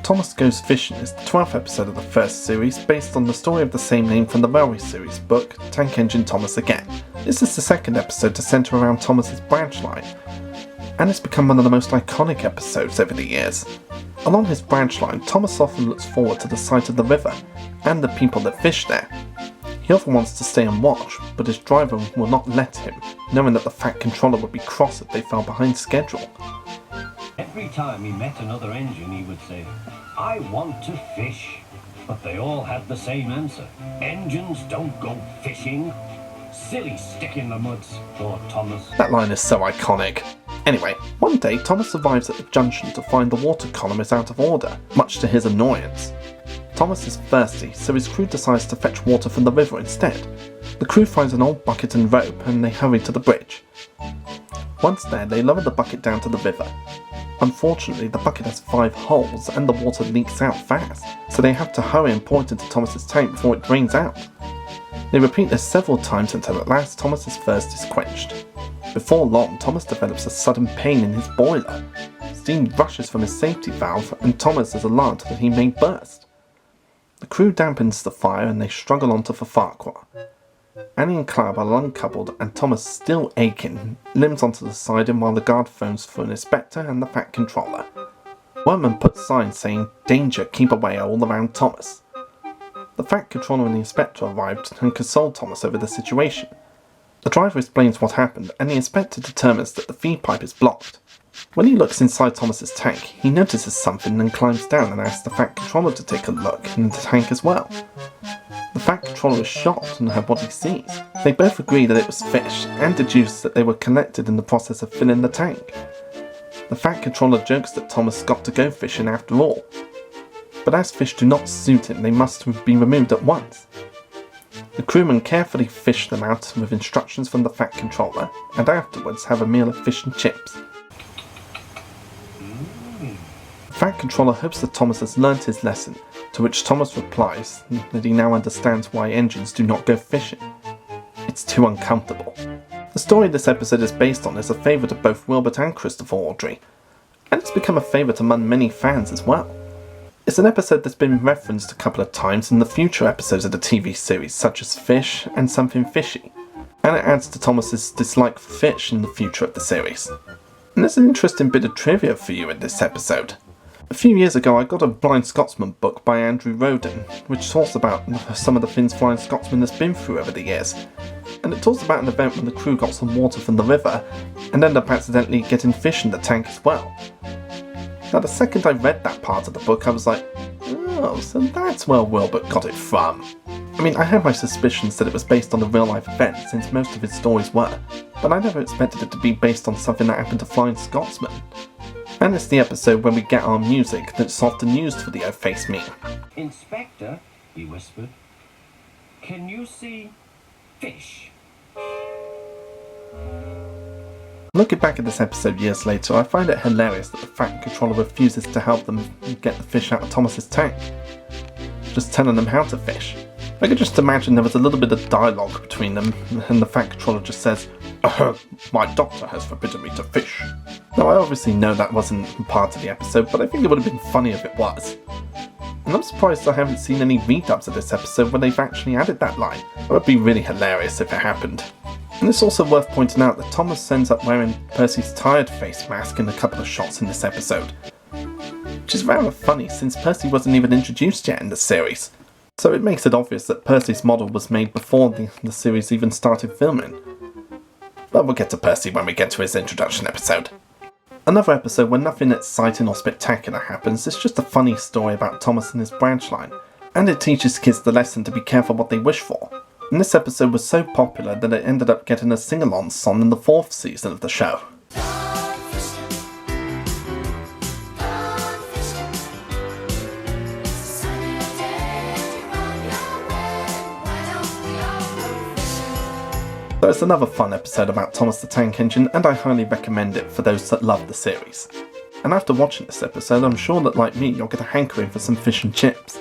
Thomas Goes Fishing is the 12th episode of the first series, based on the story of the same name from the Railway series book, Tank Engine Thomas Again. This is the second episode to centre around Thomas's branch line, and it's become one of the most iconic episodes over the years. Along his branch line, Thomas often looks forward to the sight of the river, and the people that fish there. He often wants to stay and watch, but his driver will not let him, knowing that the Fat Controller would be cross if they fell behind schedule. Every time he met another engine, he would say, "I want to fish." But they all had the same answer. "Engines don't go fishing." Silly stick in the muds, thought Thomas. That line is so iconic. Anyway, one day Thomas arrives at the junction to find the water column is out of order, much to his annoyance. Thomas is thirsty, so his crew decides to fetch water from the river instead. The crew finds an old bucket and rope, and they hurry to the bridge. Once there, they lower the bucket down to the river. Unfortunately, the bucket has 5 holes and the water leaks out fast, so they have to hurry and pour it into Thomas's tank before it drains out. They repeat this several times until at last Thomas's thirst is quenched. Before long, Thomas develops a sudden pain in his boiler. Steam rushes from his safety valve, and Thomas is alarmed that he may burst. The crew dampens the fire and they struggle on to Farquhar. Annie and Clara are uncoupled, and Thomas, still aching, limps onto the siding while the guard phones for an inspector and the Fat Controller. Workman puts signs saying, "Danger, keep away," all around Thomas. The Fat Controller and the inspector arrived and console Thomas over the situation. The driver explains what happened, and the inspector determines that the feed pipe is blocked. When he looks inside Thomas's tank, he notices something and climbs down and asks the Fat Controller to take a look in the tank as well. The Fat Controller is shocked at what he sees. They both agree that it was fish, and deduce that they were collected in the process of filling the tank. The Fat Controller jokes that Thomas got to go fishing after all. But as fish do not suit him, they must be removed at once. The crewmen carefully fish them out with instructions from the Fat Controller, and afterwards have a meal of fish and chips. The Fat Controller hopes that Thomas has learnt his lesson, to which Thomas replies that he now understands why engines do not go fishing. It's too uncomfortable. The story this episode is based on is a favourite of both Wilbert and Christopher Audrey, and it's become a favourite among many fans as well. It's an episode that's been referenced a couple of times in the future episodes of the TV series, such as Fish and Something Fishy, and it adds to Thomas's dislike for fish in the future of the series. And there's an interesting bit of trivia for you in this episode. A few years ago I got a Blind Scotsman book by Andrew Roden, which talks about some of the things Blind Scotsman has been through over the years. And it talks about an event when the crew got some water from the river, and ended up accidentally getting fish in the tank as well. Now the second I read that part of the book I was like, oh, so that's where Wilbert got it from. I mean, I had my suspicions that it was based on a real life event, since most of his stories were, but I never expected it to be based on something that happened to Flying Scotsman. And it's the episode when we get our music that's often used for the O Face meme. "Inspector," he whispered, "can you see fish?" Looking back at this episode years later, I find it hilarious that the Fat Controller refuses to help them get the fish out of Thomas's tank, just telling them how to fish. I could just imagine there was a little bit of dialogue between them, and the Fat Controller just says, "My doctor has forbidden me to fish." Now I obviously know that wasn't part of the episode, but I think it would have been funny if it was. And I'm surprised I haven't seen any redubs of this episode where they've actually added that line. It would be really hilarious if it happened. And it's also worth pointing out that Thomas ends up wearing Percy's tired face mask in a couple of shots in this episode, which is rather funny since Percy wasn't even introduced yet in the series. So it makes it obvious that Percy's model was made before the series even started filming. But we'll get to Percy when we get to his introduction episode. Another episode where nothing exciting or spectacular happens, it's just a funny story about Thomas and his branch line, and it teaches kids the lesson to be careful what they wish for. And this episode was so popular that it ended up getting a sing-along song in the 4th season of the show. So it's another fun episode about Thomas the Tank Engine, and I highly recommend it for those that love the series. And after watching this episode, I'm sure that like me, you'll get a hankering for some fish and chips.